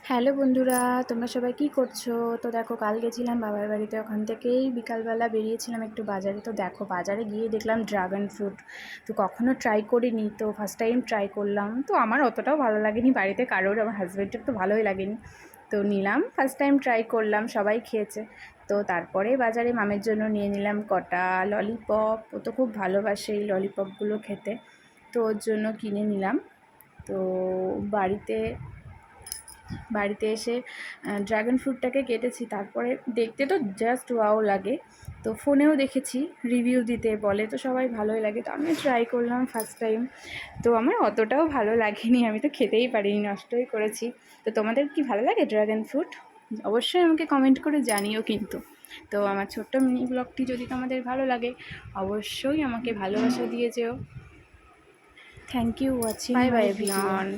Hello বন্ধুরা, তোমরা সবাই কি করছো? তো দেখো, কাল গেছিলাম বাবার বাড়িতে, ওখান থেকেই বিকালবেলা বেরিয়েছিলাম একটু বাজারে। তো দেখো, বাজারে গিয়ে দেখলাম ড্রাগন ফ্রুট। তো কখনো ট্রাই করিনি, তো ফার্স্ট টাইম ট্রাই করলাম। তো আমার অতটাও ভালো লাগেনি, বাড়িতে কারোর, আমার হাজব্যান্ডের তো ভালোই লাগেনি। তো নিলাম, ফার্স্ট টাইম ট্রাই করলাম, সবাই খেয়েছে। তো তারপরে বাজারে মামের জন্য নিয়ে নিলাম কটা ললিপপ। ও তো খুব ভালোবাসে এই ললিপপগুলো খেতে, তো ওর জন্য কিনে নিলাম। তো বাড়িতে বাড়িতে এসে ড্রাগন ফ্রুটটাকে কেটেছি। তারপরে দেখতে তো জাস্ট ওয়াও লাগে। তো ফোনেও দেখেছি রিভিউ দিতে, বলে তো সবাই ভালোই লাগে। তো আমি ট্রাই করলাম ফার্স্ট টাইম। তো আমার অতটাও ভালো লাগেনি, আমি তো খেতেই পারিনি, নষ্টই করেছি। তো তোমাদের কি ভালো লাগে ড্রাগন ফ্রুট? অবশ্যই আমাকে কমেন্ট করে জানিও কিন্তু। তো আমার ছোট্ট মিনি ব্লগটি যদি তোমাদের ভালো লাগে, অবশ্যই আমাকে ভালোবাসা দিয়ে যেও। Thank you watching bye my bye video. Everyone.